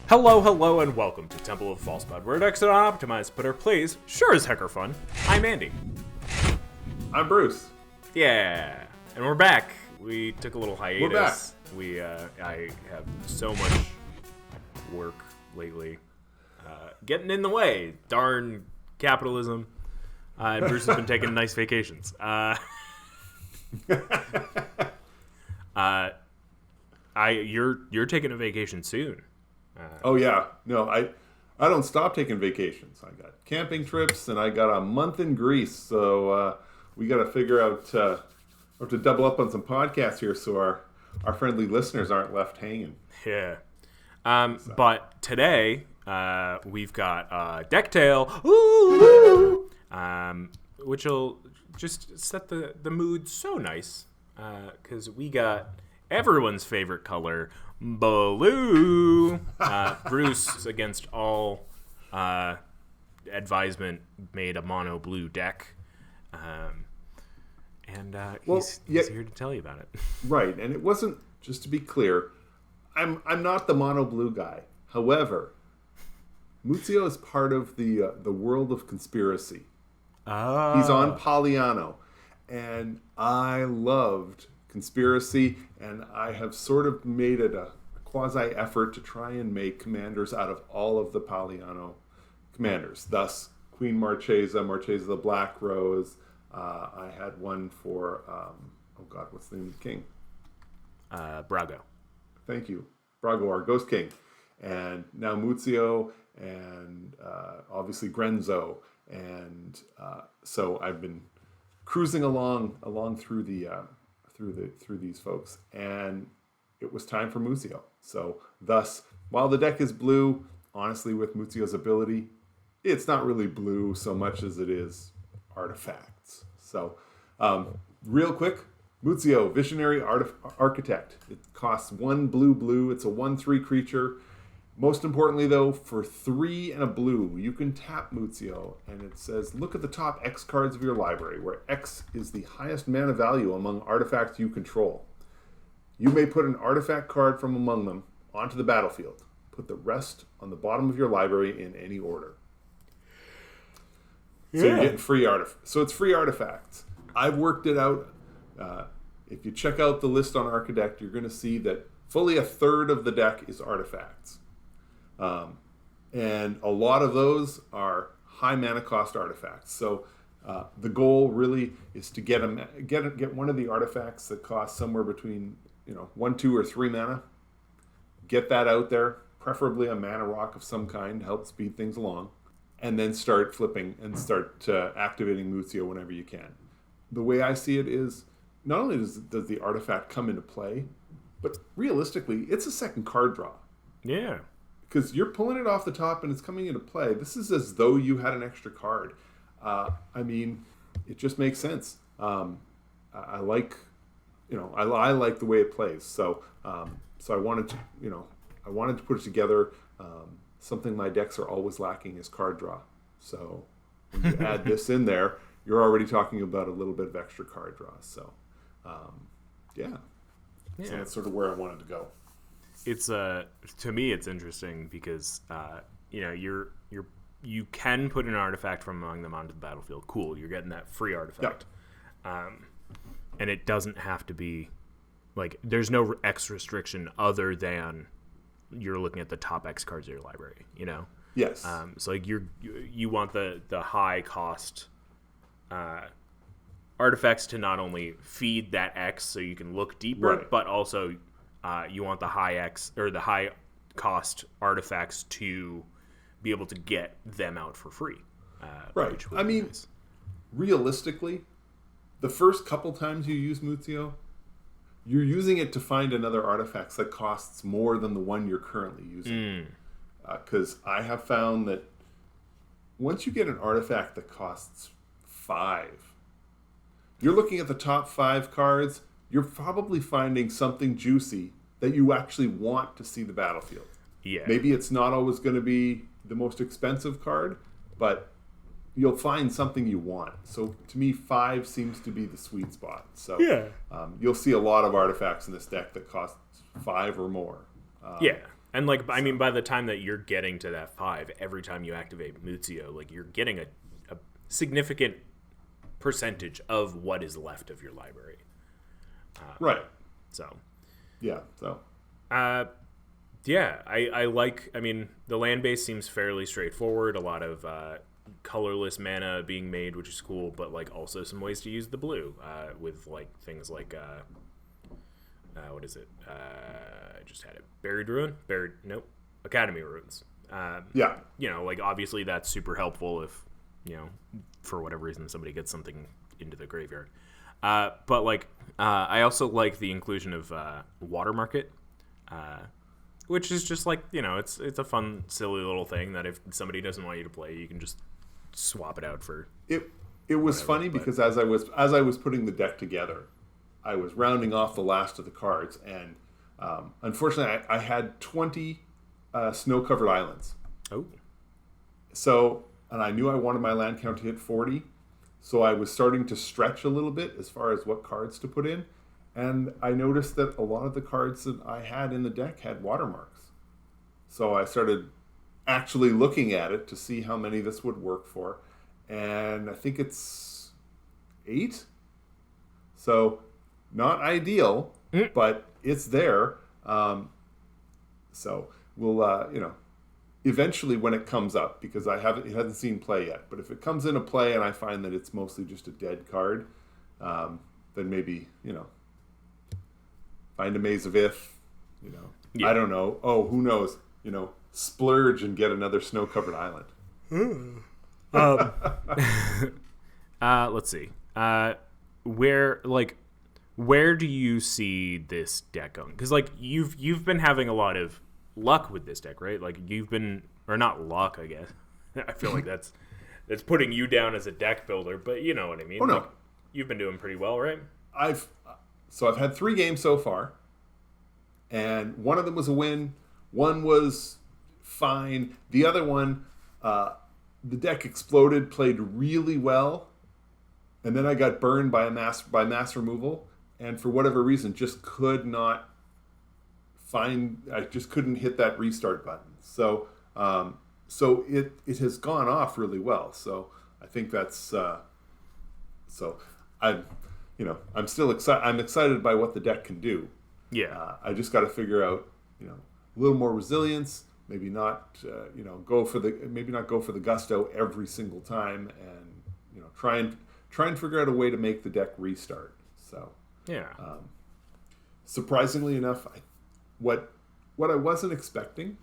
Hello, and welcome to Temple of Falsepod, where decks are not optimized, but our plays sure as heck are fun. I'm Andy. I'm Bruce. Yeah, and we're back. We took a little hiatus. We're back. I have so much work lately, getting in the way. Darn capitalism. And Bruce has been taking nice vacations. You're taking a vacation soon. Oh yeah, no, I don't stop taking vacations. I got camping trips, and I got a month in Greece. So we got to figure out we have to double up on some podcasts here, so our friendly listeners aren't left hanging. Yeah. But today we've got Decktail, ooh, which will just set the mood so nice because we got everyone's favorite color, blue. Bruce, against all advisement, made a mono blue deck. He's here to tell you about it. Right, and it wasn't, just to be clear, I'm not the mono blue guy. However, Muzzio is part of the world of conspiracy. Oh. He's on Poliano, and I loved conspiracy, and I have sort of made it a quasi-effort to try and make commanders out of all of the Poliano commanders. Thus, Queen Marchesa the Black Rose. I had one for, what's the name of the king? Brago. Thank you. Brago, our Ghost King. And now Muzzio, and obviously Grenzo. And so I've been cruising along through through these folks, and it was time for Muzzio. So thus, while the deck is blue, honestly, with Muzzio's ability, it's not really blue so much as it is artifacts. So real quick, Muzzio, Visionary Architect. It costs 1 blue. It's a 1/3 creature. Most importantly, though, for 3 and a blue, you can tap Muzzio, and it says, look at the top X cards of your library, where X is the highest mana value among artifacts you control. You may put an artifact card from among them onto the battlefield. Put the rest on the bottom of your library in any order. Yeah. So you're getting free artifacts. So it's free artifacts. I've worked it out. If you check out the list on Architect, you're going to see that fully a third of the deck is artifacts. And a lot of those are high mana cost artifacts. So the goal really is to get one of the artifacts that costs somewhere between 1, 2, or 3 mana. Get that out there, preferably a mana rock of some kind to help speed things along, and then start flipping and start activating Muzzio whenever you can. The way I see it is, not only does the artifact come into play, but realistically, it's a second card draw. Yeah. Because you're pulling it off the top and it's coming into play. This is as though you had an extra card. It just makes sense. I like the way it plays. So I wanted to put it together. Something my decks are always lacking is card draw. So when you add this in there, you're already talking about a little bit of extra card draw. So yeah. So that's sort of where I wanted to go. It's to me it's interesting because you can put an artifact from among them onto the battlefield. Cool, you're getting that free artifact. Yep. And it doesn't have to be like there's no X restriction other than you're looking at the top X cards of your library, Yes. So like you want the high cost artifacts to not only feed that X so you can look deeper, right, but also you want the high X or the high cost artifacts to be able to get them out for free. Right. I mean, nice. Realistically, the first couple times you use Muzzio, you're using it to find another artifact that costs more than the one you're currently using. Because I have found that once you get an artifact that costs 5, you're looking at the top 5 cards, you're probably finding something juicy that you actually want to see the battlefield. Yeah. Maybe it's not always going to be the most expensive card, but you'll find something you want. So to me, 5 seems to be the sweet spot. So yeah. You'll see a lot of artifacts in this deck that cost 5 or more. Yeah. And like, I mean, by the time that you're getting to that 5, every time you activate Muzzio, like you're getting a significant percentage of what is left of your library. Right. So. Yeah. So. Yeah, I like. I mean, the land base seems fairly straightforward. A lot of colorless mana being made, which is cool, but like also some ways to use the blue with like things like what is it? I just had it. Buried Ruin? Nope. Academy Ruins. Yeah. You know, like obviously that's super helpful if, you know, for whatever reason somebody gets something into the graveyard. But like I also like the inclusion of Water Market. Which is just like, you know, it's a fun, silly little thing that if somebody doesn't want you to play, you can just swap it out for. It was funny because as I was putting the deck together, I was rounding off the last of the cards, and unfortunately, I had 20 snow-covered islands. Oh. So, and I knew I wanted my land count to hit 40, so I was starting to stretch a little bit as far as what cards to put in. And I noticed that a lot of the cards that I had in the deck had watermarks. So I started actually looking at it to see how many this would work for. And I think it's 8. So not ideal, but it's there. So we'll, you know, eventually when it comes up, because it hasn't seen play yet. But if it comes into play and I find that it's mostly just a dead card, then maybe, you know, find a Maze of Ith, you know. Yeah. I don't know. Oh, who knows? You know, splurge and get another snow-covered island. Let's see. Where do you see this deck going? Because like you've been having a lot of luck with this deck, right? Like you've been, or not luck, I guess. I feel like that's putting you down as a deck builder, but you know what I mean. Oh no, like, you've been doing pretty well, right? I've had 3 games so far, and one of them was a win. One was fine. The other one, the deck exploded, played really well, and then I got burned by mass removal, and for whatever reason, just could not find. I just couldn't hit that restart button. So, it has gone off really well. So I think that's so I'm still excited. I'm excited by what the deck can do. Yeah. I just got to figure out, you know, a little more resilience. Maybe not, go for the gusto every single time, and you know, try and figure out a way to make the deck restart. So yeah. Surprisingly enough, what I wasn't expecting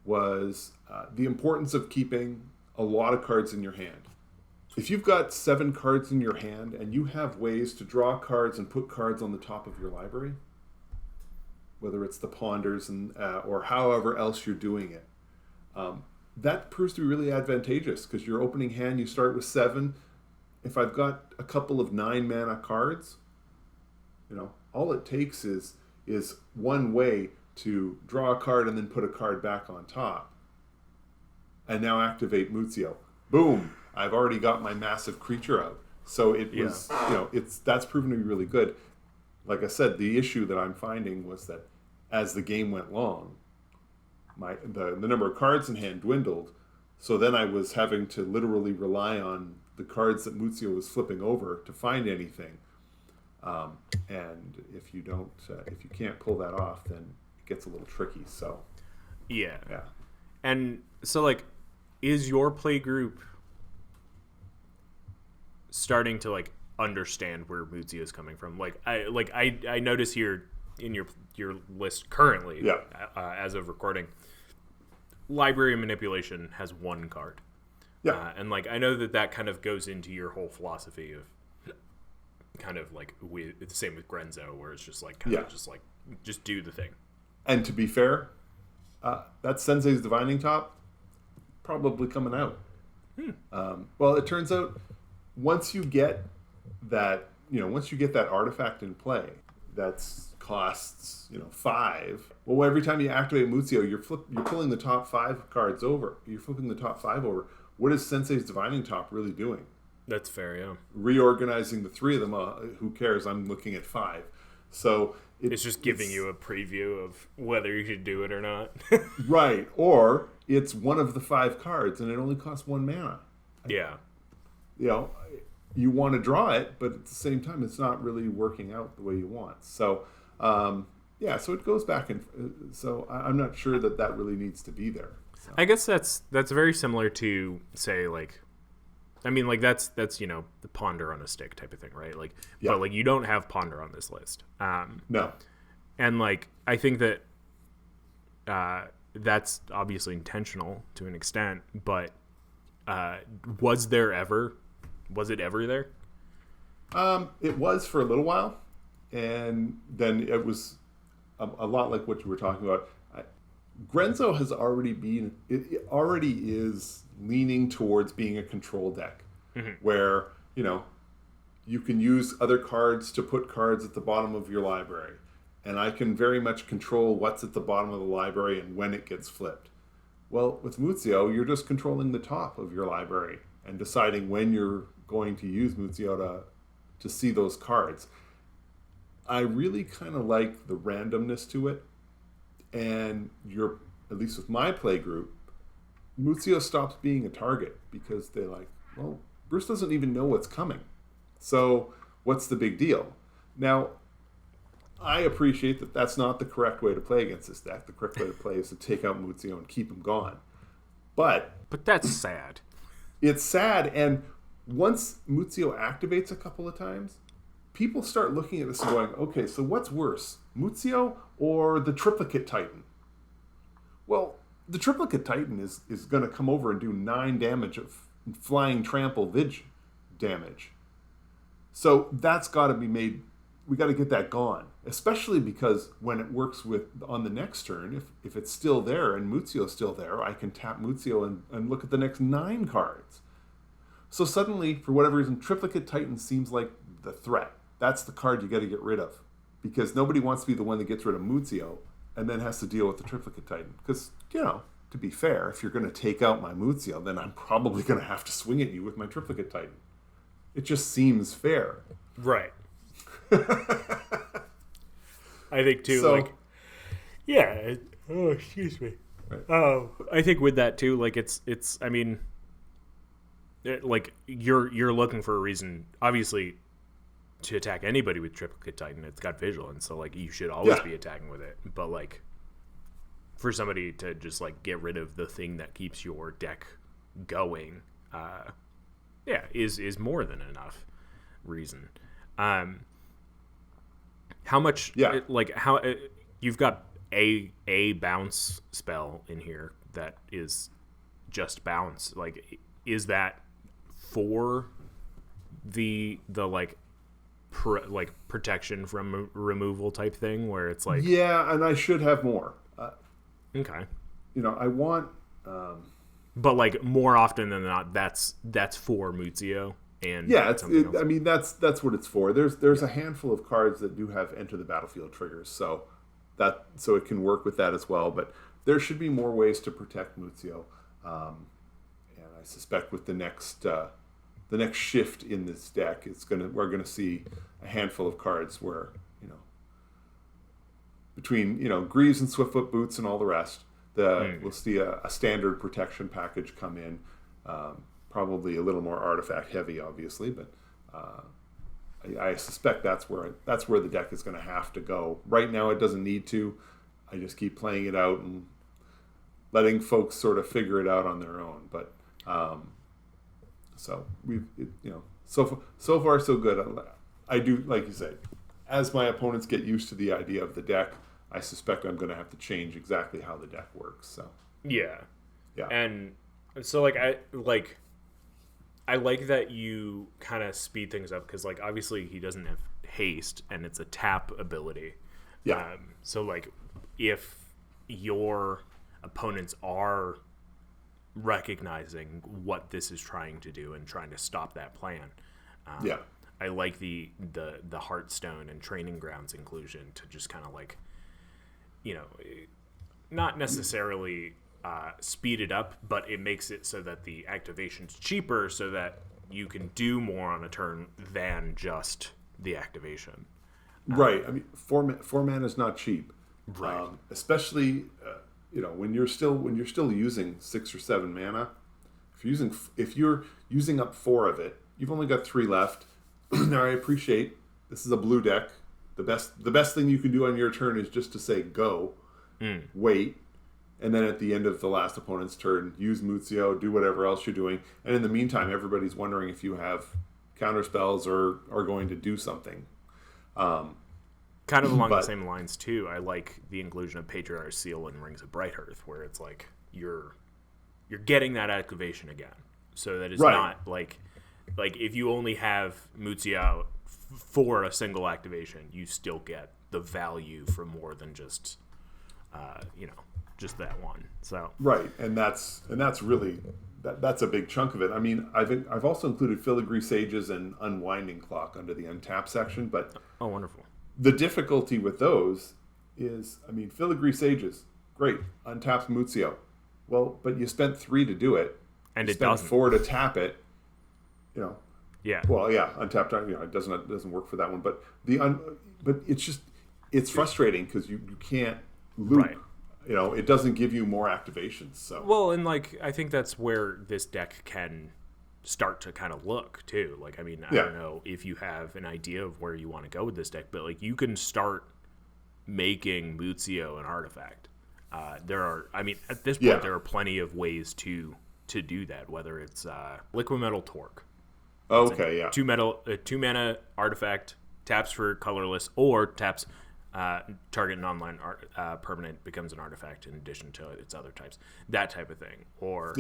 was the importance of keeping a lot of cards in your hand. If you've got 7 cards in your hand and you have ways to draw cards and put cards on the top of your library, whether it's the ponders and or however else you're doing it, that proves to be really advantageous because your opening hand, you start with 7. If I've got a couple of 9 mana cards, you know, all it takes is one way to draw a card and then put a card back on top, and now activate Muzzio. Boom! I've already got my massive creature out. So it was, you know, that's proven to be really good. Like I said, the issue that I'm finding was that as the game went long, the number of cards in hand dwindled. So then I was having to literally rely on the cards that Muzzio was flipping over to find anything. And if you can't pull that off, then it gets a little tricky. So yeah. And so like, is your play group starting to like understand where Muzzio is coming from? I notice here in your list currently, as of recording, Library Manipulation has 1 card. And like I know that kind of goes into your whole philosophy of kind of like it's the same with Grenzo, where it's just like just do the thing. And to be fair, that Sensei's Divining Top probably coming out. Well, it turns out once you get that artifact in play, that's costs 5. Well, every time you activate Muzzio, you're pulling the top 5 cards over. You're flipping the top 5 over. What is Sensei's Divining Top really doing? That's fair, yeah. Reorganizing the 3 of them. Who cares? I'm looking at 5. So it's just giving you a preview of whether you should do it or not. Right. Or it's one of the 5 cards and it only costs 1 mana. Yeah. You know, you want to draw it, but at the same time, it's not really working out the way you want. So, so it goes back. And so I'm not sure that really needs to be there. So. I guess that's very similar to, say, like, I mean, like, that's the ponder on a stick type of thing, right? Like, but like, you don't have ponder on this list. No. And like, I think that that's obviously intentional to an extent, but was it ever there? It was for a little while, and then it was a lot like what you were talking about. Grenzo has it already is leaning towards being a control deck, where, you can use other cards to put cards at the bottom of your library. And I can very much control what's at the bottom of the library and when it gets flipped. Well, with Muzzio, you're just controlling the top of your library and deciding when you're going to use Muzzio to see those cards. I really kind of like the randomness to it. And at least with my play group, Muzzio stops being a target because they're like, well, Bruce doesn't even know what's coming. So what's the big deal? Now, I appreciate that that's not the correct way to play against this deck. The correct way to play is to take out Muzzio and keep him gone. But that's sad. It's sad, and once Muzzio activates a couple of times, people start looking at this and going, okay, so what's worse, Muzzio or the Triplicate Titan? Well, the Triplicate Titan is going to come over and do 9 damage of flying trample Vig damage. So that's got to be made. We got to get that gone, especially because when it works on the next turn, if it's still there and Muzzio's still there, I can tap Muzzio and look at the next 9 cards. So suddenly, for whatever reason, Triplicate Titan seems like the threat. That's the card you got to get rid of, because nobody wants to be the one that gets rid of Muzzio and then has to deal with the Triplicate Titan. Because, to be fair, if you're going to take out my Muzzio, then I'm probably going to have to swing at you with my Triplicate Titan. It just seems fair. Right. I think too, excuse me. Right. I think with that too, like it's. I mean, like you're looking for a reason, obviously, to attack anybody with Triplicate Titan. It's got vigilance, so like you should always be attacking with it. But like, for somebody to just like get rid of the thing that keeps your deck going, is more than enough reason. How much? Yeah. You've got a bounce spell in here that is just bounce. Like, is that for the protection from removal type thing where it's like? Yeah, and I should have more. Okay. I want. But like more often than not, that's for Muzzio. And that's what it's for. There's a handful of cards that do have enter the battlefield triggers, so it can work with that as well. But there should be more ways to protect Muzzio, and I suspect with the next shift in this deck, we're gonna see a handful of cards where between Greaves and Swiftfoot Boots and all the rest, we'll see a standard protection package come in. Probably a little more artifact heavy, obviously, but I suspect that's where the deck is going to have to go. Right now, it doesn't need to. I just keep playing it out and letting folks sort of figure it out on their own. But so far so good. I do, like you say, as my opponents get used to the idea of the deck, I suspect I'm going to have to change exactly how the deck works. So yeah, and so I like that you kind of speed things up because, like, obviously he doesn't have haste and it's a tap ability. Yeah. So, like, if your opponents are recognizing what this is trying to do and trying to stop that plan, I like the Heartstone and Training Grounds inclusion to just kind of like, not necessarily speed it up, but it makes it so that the activation's cheaper so that you can do more on a turn than just the activation. Right. I mean, four mana is not cheap. Right. Especially, when you're still using 6 or 7 mana. If you're using up 4 of it, you've only got 3 left. Now I appreciate this is a blue deck. The best thing you can do on your turn is just to say go, wait, and then at the end of the last opponent's turn, use Muzzio, do whatever else you're doing. And in the meantime, everybody's wondering if you have counter spells or are going to do something. Kind of along the same lines too. I like the inclusion of Patriarch's Seal and Rings of Brighthearth, where it's like you're getting that activation again, so that it's not like if you only have Muzzio for a single activation, you still get the value for more than just just that one. So right, and that's really that's a big chunk of it. I mean, I've also included Filigree Sages and Unwinding Clock under the untap section, but wonderful. The difficulty with those is, I mean, Filigree Sages, great, untaps Muzzio. Well, but you spent 3 to do it, and you it spent doesn't. 4 to tap it. Yeah. Well, yeah, untapped. It doesn't work for that one. But but it's frustrating because you can't loop. Right. It doesn't give you more activations. So well, and I think that's where this deck can start to kind of look too. I don't know if you have an idea of where you want to go with this deck, but you can start making Muzzio an artifact. At this point, there are plenty of ways to do that. Whether it's Liquid Metal Torque. Okay, yeah. 2 mana artifact, taps for colorless, or taps target non-land permanent becomes an artifact in addition to its other types. That type of thing. Or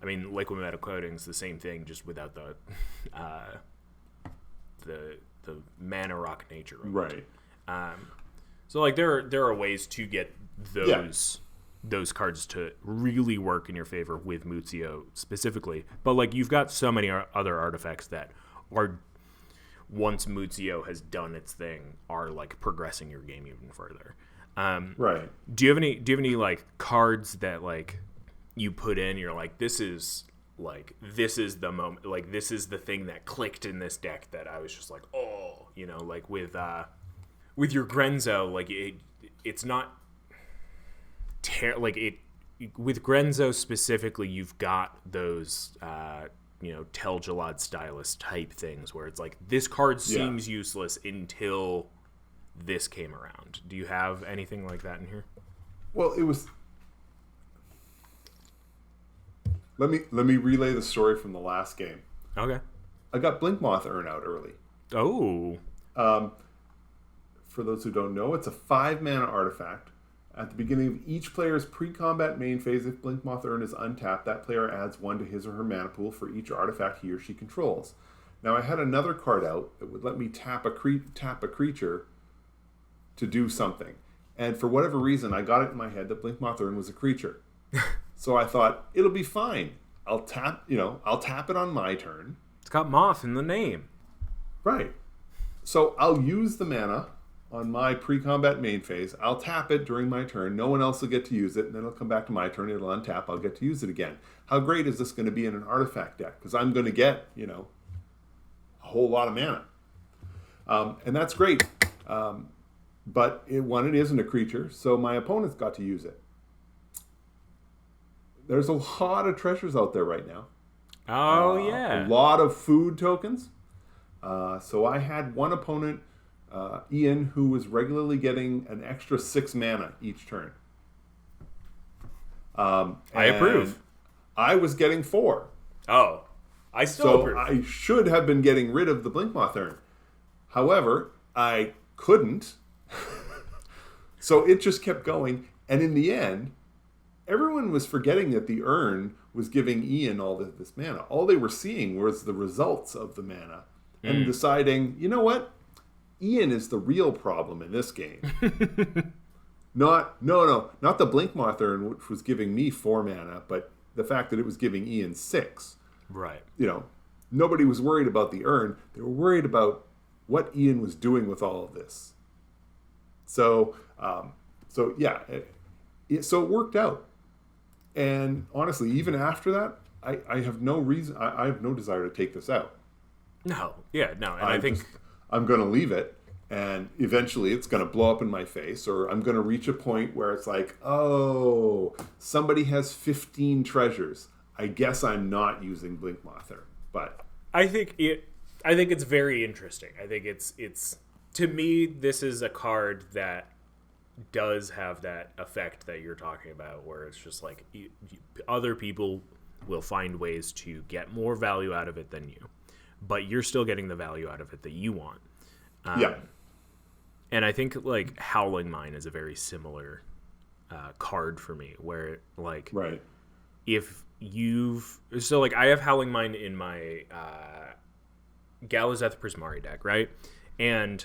Liquid Metal Coating's the same thing, just without the mana rock nature. Right. So there are ways to get those cards to really work in your favor with Muzzio specifically. But you've got so many other artifacts that are, once Muzzio has done its thing, are progressing your game even further. Right. Do you have any cards that you put in, you're this is the moment, this is the thing that clicked in this deck that I was just with your Grenzo, it's not with Grenzo specifically, you've got those Tel Jalad stylus type things where it's this card seems useless until this came around. Do you have anything like that in here? Well, it was. Let me relay the story from the last game. Okay. I got Blinkmoth Urn out early. Oh. For those who don't know, it's a 5 mana artifact. At the beginning of each player's pre-combat main phase, if Blinkmoth Urn is untapped, that player adds 1 to his or her mana pool for each artifact he or she controls. Now, I had another card out that would let me tap a creature to do something. And for whatever reason, I got it in my head that Blinkmoth Urn was a creature. So I thought, it'll be fine. I'll tap it on my turn. It's got moth in the name. Right. So I'll use the mana on my pre-combat main phase. I'll tap it during my turn. No one else will get to use it, and then it'll come back to my turn. It'll untap. I'll get to use it again. How great is this going to be in an artifact deck? Because I'm going to get, a whole lot of mana. And that's great. But it isn't a creature, so my opponent's got to use it. There's a lot of treasures out there right now. Oh, yeah. A lot of food tokens. So I had one opponent, Ian, who was regularly getting an extra 6 mana each turn. I approve. I was getting 4. Oh, I still approve. I should have been getting rid of the Blinkmoth Urn. However, I couldn't. So it just kept going. And in the end, everyone was forgetting that the urn was giving Ian all this mana. All they were seeing was the results of the mana and deciding, you know what? Ian is the real problem in this game. Not the Blinkmoth Urn, which was giving me 4 mana, but the fact that it was giving Ian 6. Right. Nobody was worried about the urn. They were worried about what Ian was doing with all of this. So it worked out. And honestly, even after that, I have no reason. I have no desire to take this out. No. Yeah. No. And I think I'm going to leave it. And eventually it's going to blow up in my face, or I'm going to reach a point where it's like, oh, somebody has 15 treasures. I guess I'm not using Blink Mother. But I think it's very interesting. I think it's to me, this is a card that does have that effect that you're talking about, where it's just like other people will find ways to get more value out of it than you, but you're still getting the value out of it that you want. And I think like Howling Mine is a very similar card for me, where like right. if you've so like I have Howling Mine in my Galazeth Prismari deck, right? And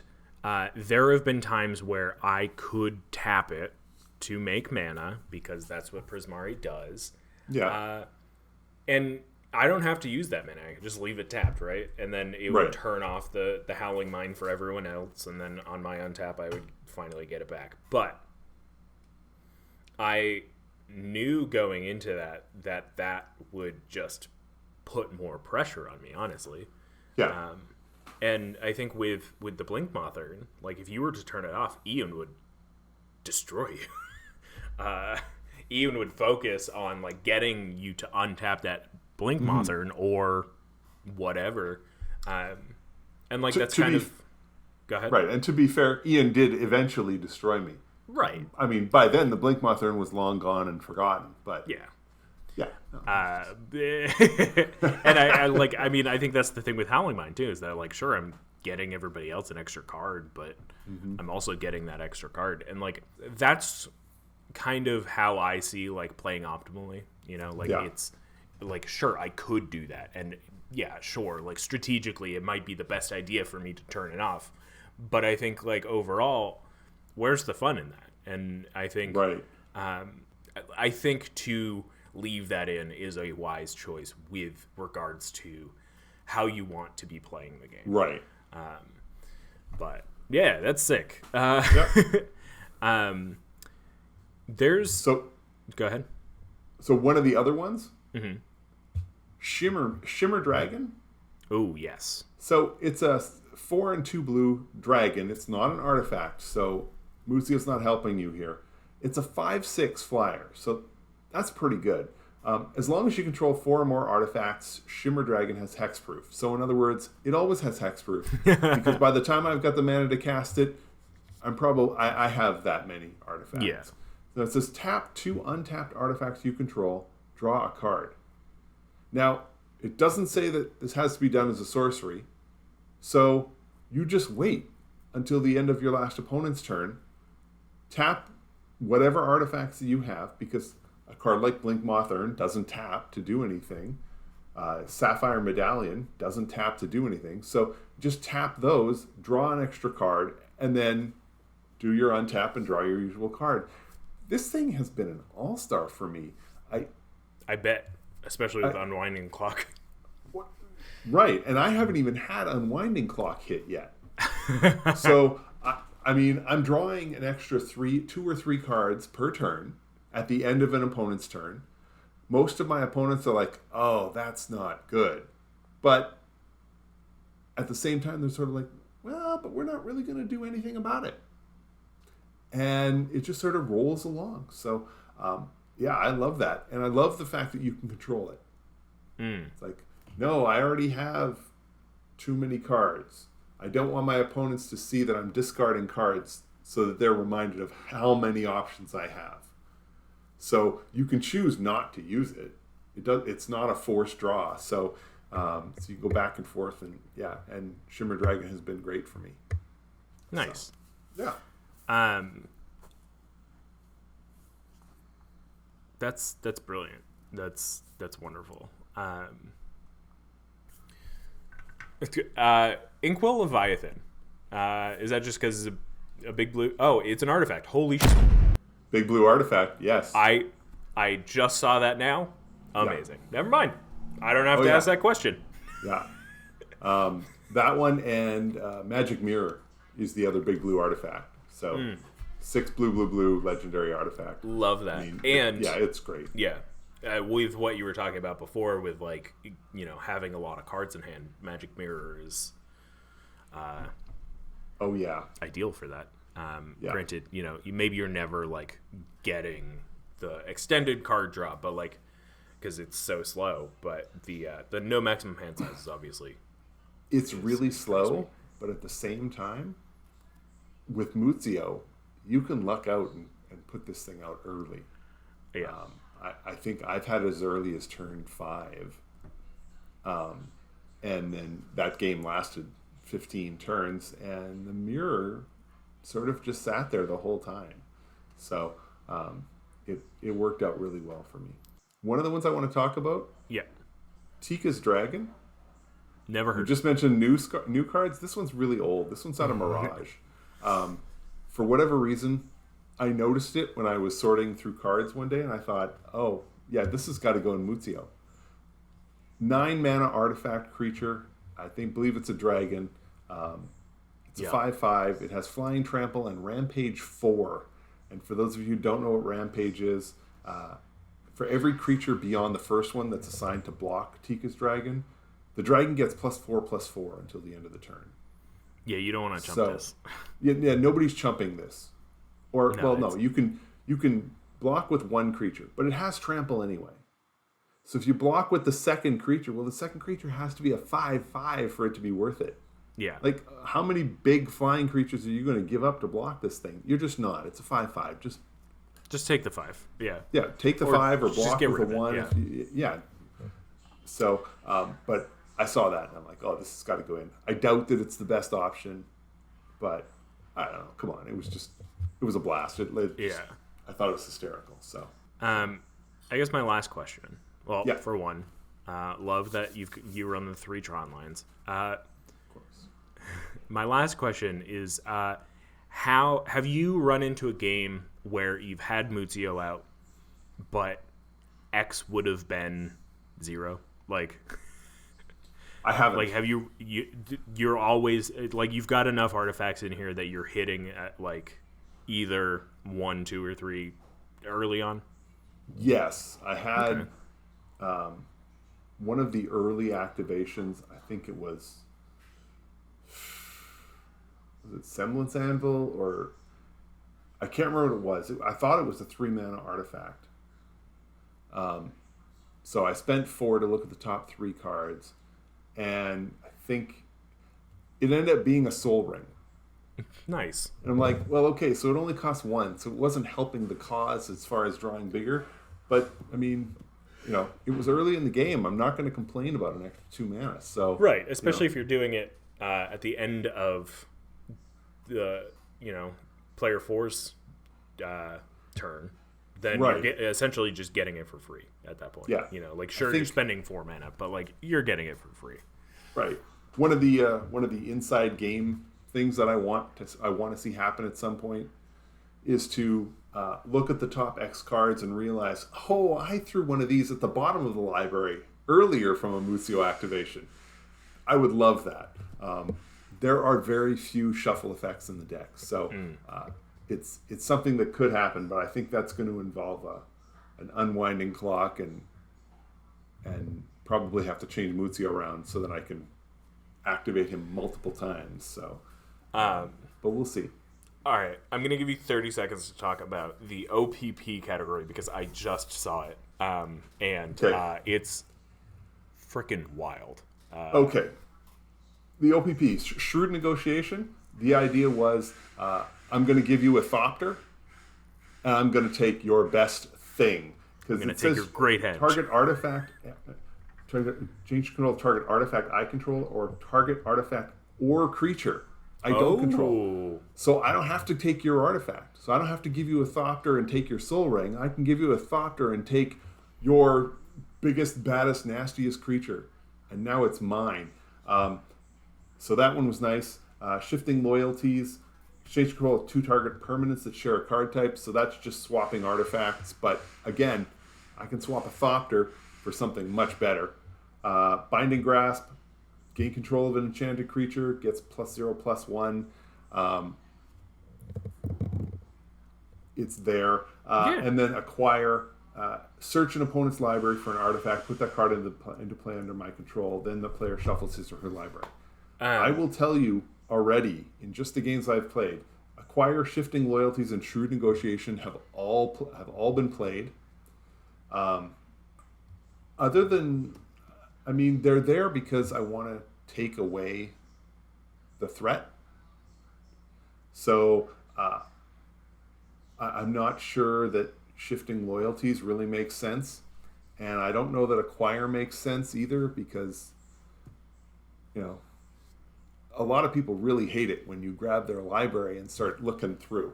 there have been times where I could tap it to make mana because that's what Prismari does. Yeah. And I don't have to use that mana. I can just leave it tapped, right? And then it would turn off the Howling Mine for everyone else, and then on my untap, I would finally get it back. But I knew going into that would just put more pressure on me, honestly. Yeah. And I think with the Blink Mothern, like if you were to turn it off, Ian would destroy you. Ian would focus on like getting you to untap that Blink Mothern or whatever. And like that's kind of... Go ahead. Right, and to be fair, Ian did eventually destroy me. Right. I mean, by then the Blink Mothern was long gone and forgotten, but... Yeah. Yeah. And I think that's the thing with Howling Mine too, is that like, sure, I'm getting everybody else an extra card, but I'm also getting that extra card. And like, that's kind of how I see like playing optimally, you know, like it's like, sure, I could do that. And yeah, sure, like strategically it might be the best idea for me to turn it off. But I think like overall, where's the fun in that? And I think, I think to leave that in is a wise choice with regards to how you want to be playing the game. Right. But yeah, that's sick. There's go ahead. So one of the other ones, Shimmer Dragon. Oh yes. So it's a 4 and 2 blue dragon. It's not an artifact, so Muzzio's not helping you here. It's a 5/6 flyer, so that's pretty good. As long as you control 4 or more artifacts, Shimmer Dragon has hexproof. So in other words, it always has hexproof. Because by the time I've got the mana to cast it, I have that many artifacts. Yeah. So it says tap 2 untapped artifacts you control, draw a card. Now, it doesn't say that this has to be done as a sorcery. So you just wait until the end of your last opponent's turn, tap whatever artifacts that you have, because a card like Blink Mothern doesn't tap to do anything. Sapphire Medallion doesn't tap to do anything. So just tap those, draw an extra card, and then do your untap and draw your usual card. This thing has been an all-star for me. I bet, especially with Unwinding Clock. Right, and I haven't even had Unwinding Clock hit yet. So, I mean, I'm drawing an extra 2 or 3 cards per turn at the end of an opponent's turn. Most of my opponents are like, oh, that's not good. But at the same time, they're sort of like, well, but we're not really going to do anything about it. And it just sort of rolls along. So, yeah, I love that. And I love the fact that you can control it. It's like, no, I already have too many cards. I don't want my opponents to see that I'm discarding cards so that they're reminded of how many options I have. So you can choose not to use it. It's not a forced draw. So you go back and forth, and yeah, and Shimmer Dragon has been great for me. Nice. So, yeah. That's brilliant. That's wonderful. Inkwell Leviathan. Is that just because it's a big blue? Oh, it's an artifact. Holy shit. Big blue artifact, yes. I just saw that now. Amazing. Yeah. Never mind. I don't have to ask that question. Yeah. That one and Magic Mirror is the other big blue artifact. So 6 blue legendary artifact. Love that. I mean, and yeah, it's great. Yeah. With what you were talking about before, with like, you know, having a lot of cards in hand, Magic Mirror is Oh yeah. ideal for that. Yeah. Granted, maybe you're never like getting the extended card drop, but like because it's so slow. But the no maximum hand size is obviously It's really slow, but at the same time, with Muzzio, you can luck out and put this thing out early. yeah. I think I've had as early as turn 5. And then that game lasted 15 turns, and the mirror sort of just sat there the whole time. So it worked out really well for me. One of the ones I want to talk about, Yeah. Tika's Dragon. Never You heard. just mentioned new cards. This one's really old. This one's out of Mirage. For whatever reason, I noticed it when I was sorting through cards one day, and I thought, oh, yeah, this has got to go in Muzzio. 9 mana artifact creature. Believe it's a dragon. It's a 5/5. It has Flying Trample and Rampage 4. And for those of you who don't know what Rampage is, for every creature beyond the first one that's assigned to block Tika's Dragon, the dragon gets +4/+4 until the end of the turn. Yeah, you don't want to jump this. Yeah, nobody's chumping this. Or No, you can block with one creature, but it has trample anyway. So if you block with the second creature, the second creature has to be a 5/5 for it to be worth it. Yeah. Like, how many big flying creatures are you going to give up to block this thing? You're just not. It's a 5/5. Just take the 5. Yeah. Yeah, take the 5 or just block get with rid a of it, 1. Yeah. So, but I saw that and I'm like, oh, this has got to go in. I doubt that it's the best option, but I don't know. Come on, it was a blast. I thought it was hysterical. So, I guess my last question. Well, Yeah. for one, love that you run the 3 Tron lines. of course. My last question is, how have you run into a game where you've had Muzzio out, but X would have been 0? Like, I haven't. like have you're always like you've got enough artifacts in here that you're hitting at like either 1, 2, or 3 early on? Yes, I had one of the early activations. I think it was it Semblance Anvil, or I can't remember what it was. I thought it was a 3 mana artifact. So I spent 4 to look at the top 3 cards, and I think it ended up being a Soul Ring. Nice. And I'm like, well, okay, so it only costs 1, so it wasn't helping the cause as far as drawing bigger. But I mean, it was early in the game. I'm not going to complain about an extra 2 mana. So Right, especially if you're doing it at the end of the player 4's turn, then Right. you're essentially just getting it for free at that point. Yeah. Like sure you're spending 4 mana, but like you're getting it for free. Right. One of the inside game things that I want to see happen at some point is to look at the top X cards and realize, oh, I threw one of these at the bottom of the library earlier from a Muzzio activation. I would love that. There are very few shuffle effects in the deck, so it's something that could happen, but I think that's going to involve an unwinding clock and probably have to change Muzzio around so that I can activate him multiple times. So, but we'll see. All right, I'm going to give you 30 seconds to talk about the OPP category because I just saw it, and it's freaking wild. Okay. The OPP, Shrewd Negotiation, the idea was I'm going to give you a Thopter, and I'm going to take your best thing. Because it says your great hedge. Target artifact, change control of target artifact I control, or target artifact or creature I don't control. So I don't have to take your artifact. So I don't have to give you a Thopter and take your Soul Ring. I can give you a Thopter and take your biggest, baddest, nastiest creature. And now it's mine. So that one was nice. Shifting Loyalties. Exchange control of 2 target permanents that share a card type. So that's just swapping artifacts. But again, I can swap a Thopter for something much better. Binding Grasp. Gain control of an enchanted creature. Gets +0/+1. It's there. And then acquire. Search an opponent's library for an artifact. Put that card into play under my control. Then the player shuffles his or her library. I will tell you, already in just the games I've played. Acquire, Shifting Loyalties, and Shrewd Negotiation have all been played. Other than, I mean, they're there because I want to take away the threat. So I'm not sure that Shifting Loyalties really makes sense. And I don't know that Acquire makes sense either because, a lot of people really hate it when you grab their library and start looking through.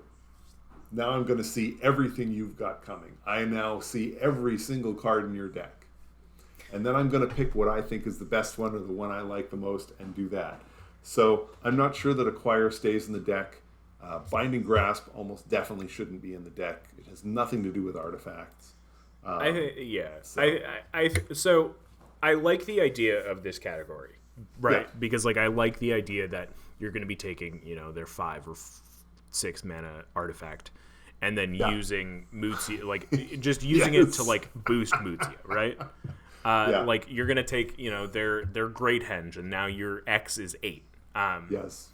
Now I'm going to see everything you've got coming. I now see every single card in your deck. And then I'm going to pick what I think is the best one or the one I like the most and do that. So I'm not sure that Acquire stays in the deck. Binding Grasp almost definitely shouldn't be in the deck. It has nothing to do with artifacts. So I like the idea of this category, right? Yeah. Because I like the idea that you're going to be taking their 5 or 6 mana artifact, and then using Muzzio, just using it to boost Muzzio, right? You're going to take their Great Henge, and now your X is 8. Yes.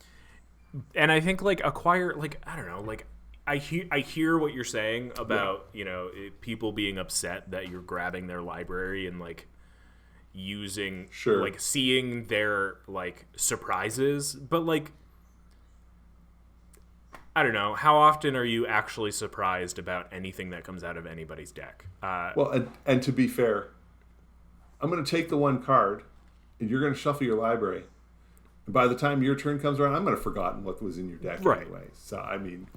And I think Acquire, I don't know, I hear what you're saying about people being upset that you're grabbing their library and using seeing their surprises, but I don't know, how often are you actually surprised about anything that comes out of anybody's deck? And to be fair, I'm going to take the one card and you're going to shuffle your library. And by the time your turn comes around, I'm going to have forgotten what was in your deck anyway. So I mean,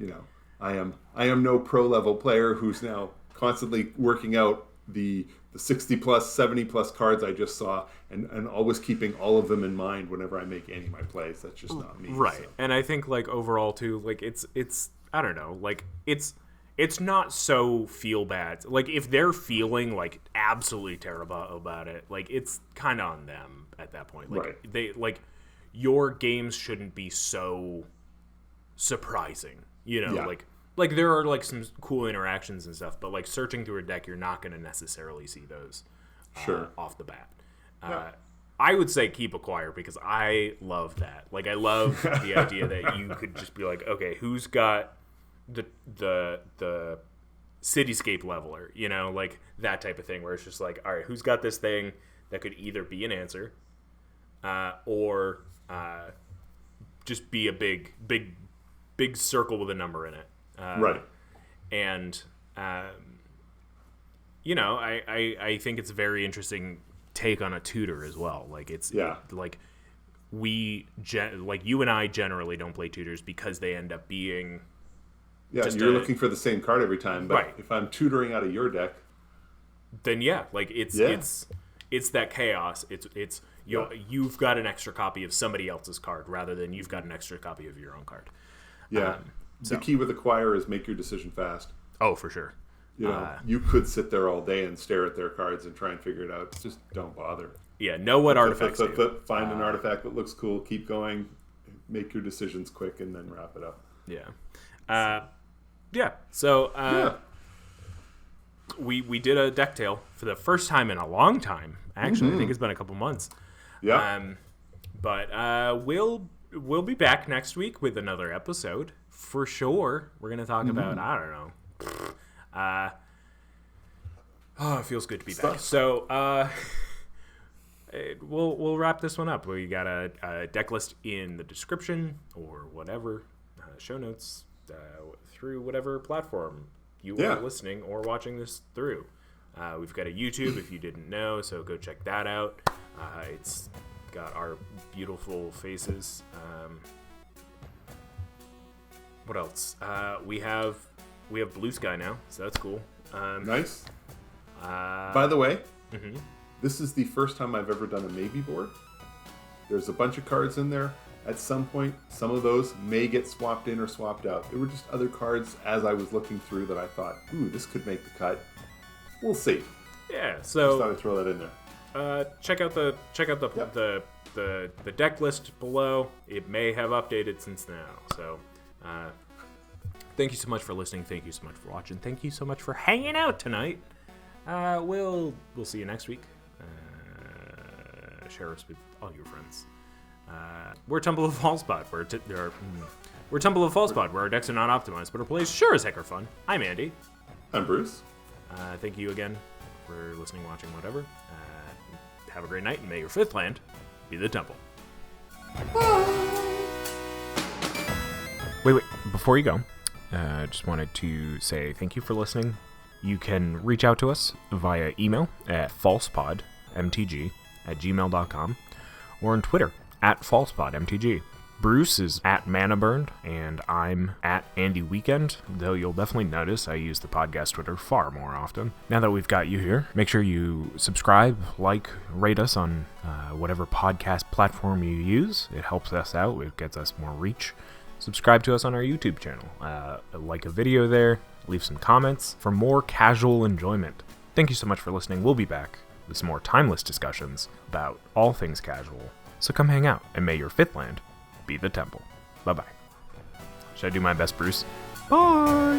I am no pro level player who's now constantly working out the 60 plus, 70 plus cards I just saw and always keeping all of them in mind whenever I make any of my plays. That's just not me. Right. So. And I think overall too, it's I don't know, it's not so feel bad. If they're feeling absolutely terrible about it, it's kind of on them at that point. They your games shouldn't be so surprising, there are some cool interactions and stuff, but searching through a deck, you're not going to necessarily see those off the bat. I would say keep Acquire because I love that. I love the idea that you could just be okay, who's got the cityscape leveler, that type of thing, where it's just all right, who's got this thing that could either be an answer or just be a big circle with a number in it. Right. And, I think it's a very interesting take on a tutor as well. You and I generally don't play tutors because they end up being... Yeah, you're looking for the same card every time, but if I'm tutoring out of your deck... Then it's that chaos. It's you've got an extra copy of somebody else's card rather than you've got an extra copy of your own card. Yeah. The key with Acquire is make your decision fast. Oh, for sure. You could sit there all day and stare at their cards and try and figure it out. Just don't bother. Yeah, know what artifacts do. Find an artifact that looks cool, keep going, make your decisions quick, and then wrap it up. Yeah. So we did a deck tale for the first time in a long time. Actually, I think it's been a couple months. Yeah. But we'll be back next week with another episode for sure. We're gonna talk about it feels good to be back. So we'll wrap this one up. We got a deck list in the description or whatever show notes through whatever platform you are listening or watching this through. We've got a YouTube if you didn't know, so go check that out. It's got our beautiful faces. What else? We have Blue Sky now, so that's cool. Nice. By the way, this is the first time I've ever done a maybe board. There's a bunch of cards in there. At some point, some of those may get swapped in or swapped out. There were just other cards as I was looking through that I thought, ooh, this could make the cut. We'll see. Yeah, so just thought I'd throw that in there. Check out the deck list below. It may have updated since now. So thank you so much for listening. Thank you so much for watching. Thank you so much for hanging out tonight. We'll see you next week. Share us with all your friends. We're Temple of Fallspot. We're Temple of Fallspot, where our decks are not optimized, but our plays sure as heck are fun. I'm Andy. I'm Bruce. Thank you again for listening, watching, whatever. Have a great night, and may your fifth land be the Temple. Wait, before you go, I just wanted to say thank you for listening. You can reach out to us via email at falsepodmtg@gmail.com or on Twitter at falsepodmtg. Bruce is at ManaBurned, and I'm at Andy Weekend, though you'll definitely notice I use the podcast Twitter far more often. Now that we've got you here, make sure you subscribe, like, rate us on whatever podcast platform you use. It helps us out. It gets us more reach. Subscribe to us on our YouTube channel. Like a video there. Leave some comments for more casual enjoyment. Thank you so much for listening. We'll be back with some more timeless discussions about all things casual. So come hang out, and may your fifth land be the Temple. Bye-bye. Should I do my best, Bruce? Bye!